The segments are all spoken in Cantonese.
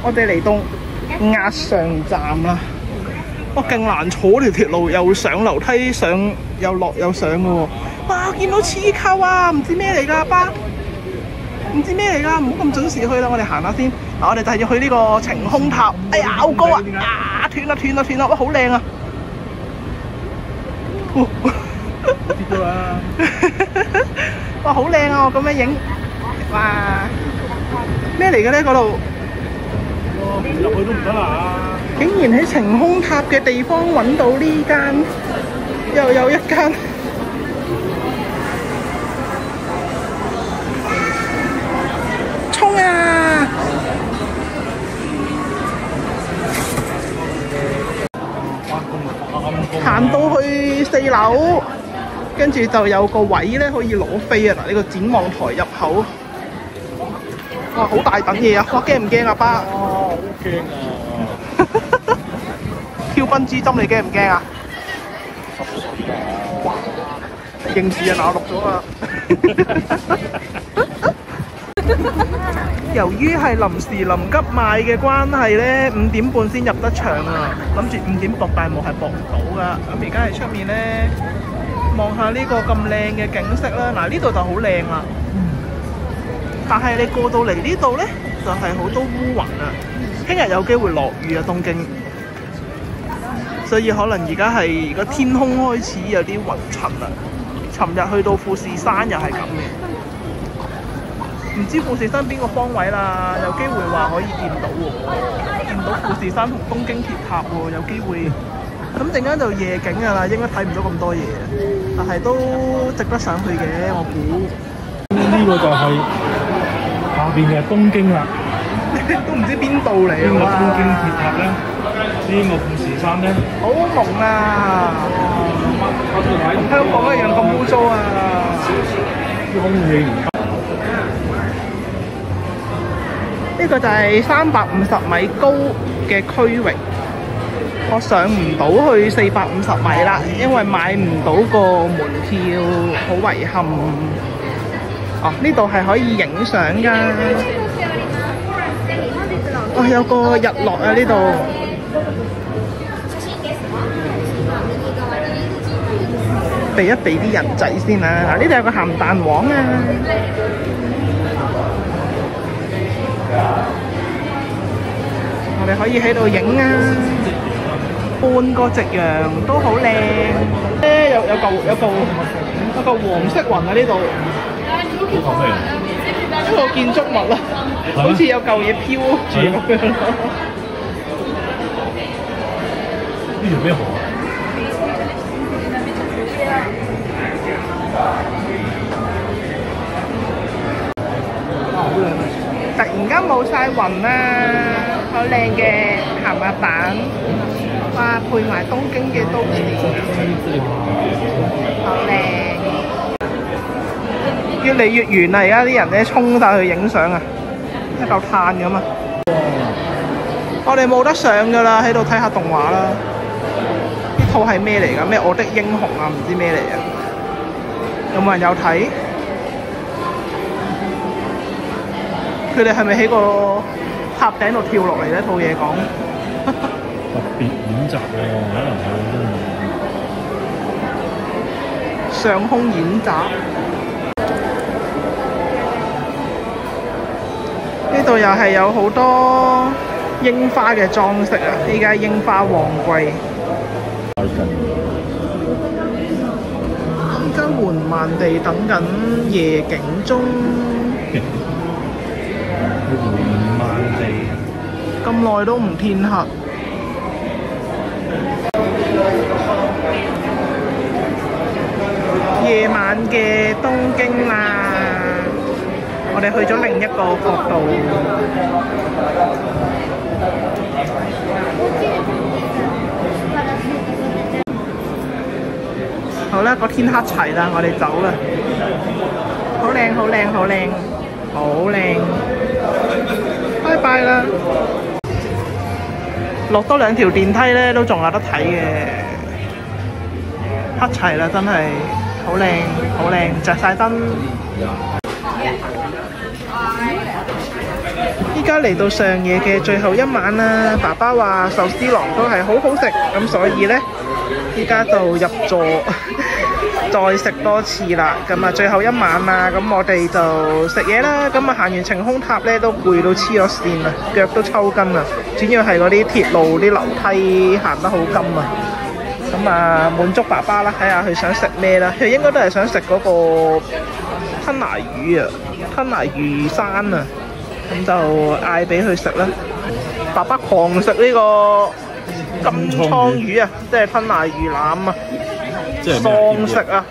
我哋嚟到押上站啦。哇，勁難坐條鐵路，又上樓梯上，又落又上嘅喎。哇，見到黐扣啊，唔知咩嚟㗎，爸，唔知咩嚟㗎，唔好咁準時去啦，我哋行下先。嗱，我哋就係要去呢個晴空塔。哎呀，好高啊！啊，斷啦斷啦斷啦！哇，好靚啊！跌咗啦！哇，好靚啊！我咁樣影，哇，咩嚟嘅咧？嗰度入去都唔得啦！竟然喺晴空塔嘅地方揾到呢間，又有一間。衝啊！行到去4樓，跟住就有個位咧可以攞飛啊！嗱，呢個展望台入口，哇，好大等嘢啊！哇，驚唔驚啊，爸？好驚啊！跳蹦之針你驚唔驚啊？認字啊，嗱，我錄咗啊！由於係臨時臨急賣嘅關係咧，5點半先入得場啊！諗住5點博大霧係博唔到噶。咁而家喺出面咧，望下呢個咁靚嘅景色啦。嗱，呢度就好靚啦。但係你過到嚟呢度咧，就係好多烏雲啊！聽日有機會落雨啊，東京。所以可能而家係個天空開始有啲雲層啦。尋日去到富士山又係咁嘅。唔知富士山邊個方位啦，有機會話可以見到喎，見到富士山同東京鐵塔喎，有機會。咁陣間就夜景㗎啦，應該睇唔到咁多嘢，但係都值得上去嘅，我估。呢個就係下邊嘅東京啦，都唔知邊度嚟啊！呢個東京鐵塔咧，呢個富士山咧，好朦啊！同香港一樣咁污糟啊！空氣唔得。呢個就係350米高嘅區域，我上唔到去450米啦，因為買唔到個門票，好遺憾。哦，呢度係可以影相㗎。哇，有個日落啊！呢度避一避啲人仔先啦。嗱，呢度有個鹹蛋黃啊！我哋可以喺度影啊，半個夕陽都好靚。有嚿黃色雲啊！呢度呢個咩？一個建築物啦，好似有嚿嘢飄住咁樣咯。呢條咩河啊？突然間冇晒雲啦，好靚嘅鹹鴨蛋，哇！配埋東京嘅都市，好靚。越嚟越遠啦！而家啲人咧衝晒去影相啊，一嚿炭咁啊！我哋冇得上㗎啦，喺度睇下動畫啦。呢套係咩嚟㗎？咩我的英雄啊？唔知咩嚟啊？有冇人有睇？佢哋係咪喺個塔頂度跳落嚟呢？套嘢講特別演習喎，可能係上空演習。呢度又係有好多櫻花嘅裝飾啊！依家櫻花旺季。依家緩慢地等緊夜景中。緩慢地，咁耐都唔天黑。夜晚嘅東京啦，我哋去咗另一個角度。好啦，個天黑齊啦，我哋走啦。好靚，好靚，好靚，好靚。拜拜啦！落多2條電梯咧，都仲有得睇嘅。黑齊啦，真係好靚，好靚，着晒燈。依家嚟到上夜嘅最後一晚啦，爸爸話壽司郎都係好好食，咁所以呢，依家就入座再食多次啦。咁啊，最後一晚啦，咁我哋就食嘢啦。咁啊，行完晴空塔呢，都攰到黐咗線啊，腳都抽筋啊。主要係嗰啲鐵路啲樓梯行得好金啊。咁啊，滿足爸爸啦，睇下佢想食咩啦。佢應該都係想食嗰個吞拿魚啊，吞拿魚生啊。咁就嗌俾佢食啦。爸爸狂食呢個金槍魚啊，即係吞拿魚腩啊，喪食啊，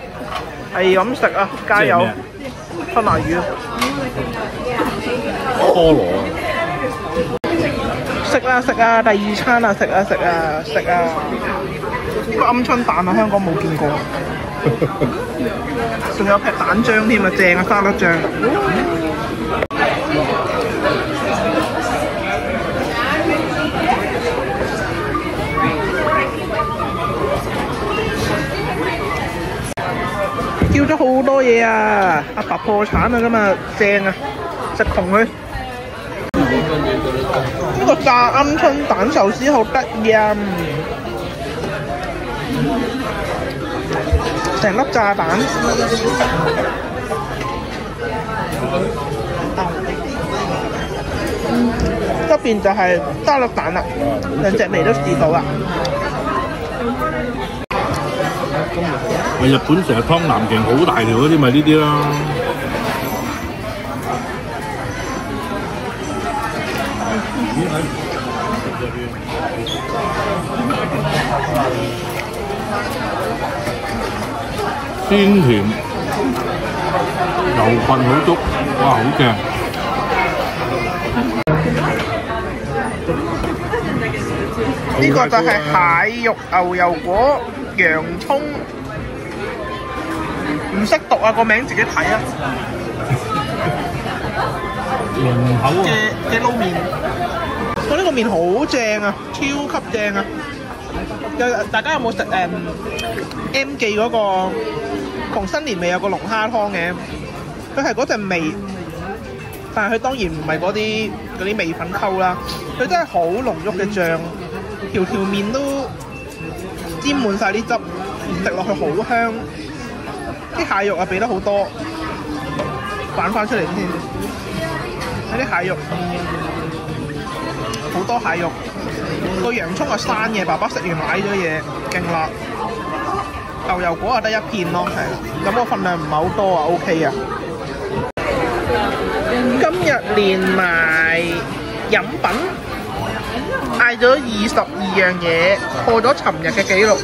係咁食啊，加油！吞拿魚，菠蘿啊！食啊食啊，第二餐啊，食啊食啊食啊！個鵪鶉蛋啊，香港冇見過，仲有劈蛋漿添啊，正啊，沙律醬。叫咗好多嘢啊！阿爸破產啊，今日正啊，食窮佢。呢個炸鵪鶉蛋壽司好得意啊！成粒炸蛋，側邊就係沙律蛋啦，兩隻味都試到啦。日本成日湯南勁好大條嗰啲咪呢啲啦。鮮甜，油份好足，哇好正！呢個就係蟹肉牛油果洋葱。唔識讀啊，個名自己睇啊！濃口嘅撈麵，我呢個麵好正啊，超級正啊！大家有冇食M 記嗰個逢新年味有個龍蝦湯嘅？佢係嗰陣味，但係佢當然唔係嗰啲味粉溝啦，佢真係好濃郁嘅醬，條麵都沾滿晒啲汁，食落去好香。啲蟹肉啊俾得好多，反翻出嚟先。有啲蟹肉，好多蟹肉。個洋葱係生嘅，爸爸食完買咗嘢，勁辣。牛油果啊得一片咯，係啦。咁個份量唔係好多啊 ，OK 啊。今日連埋飲品，嗌咗22樣嘢，破咗尋日嘅紀錄。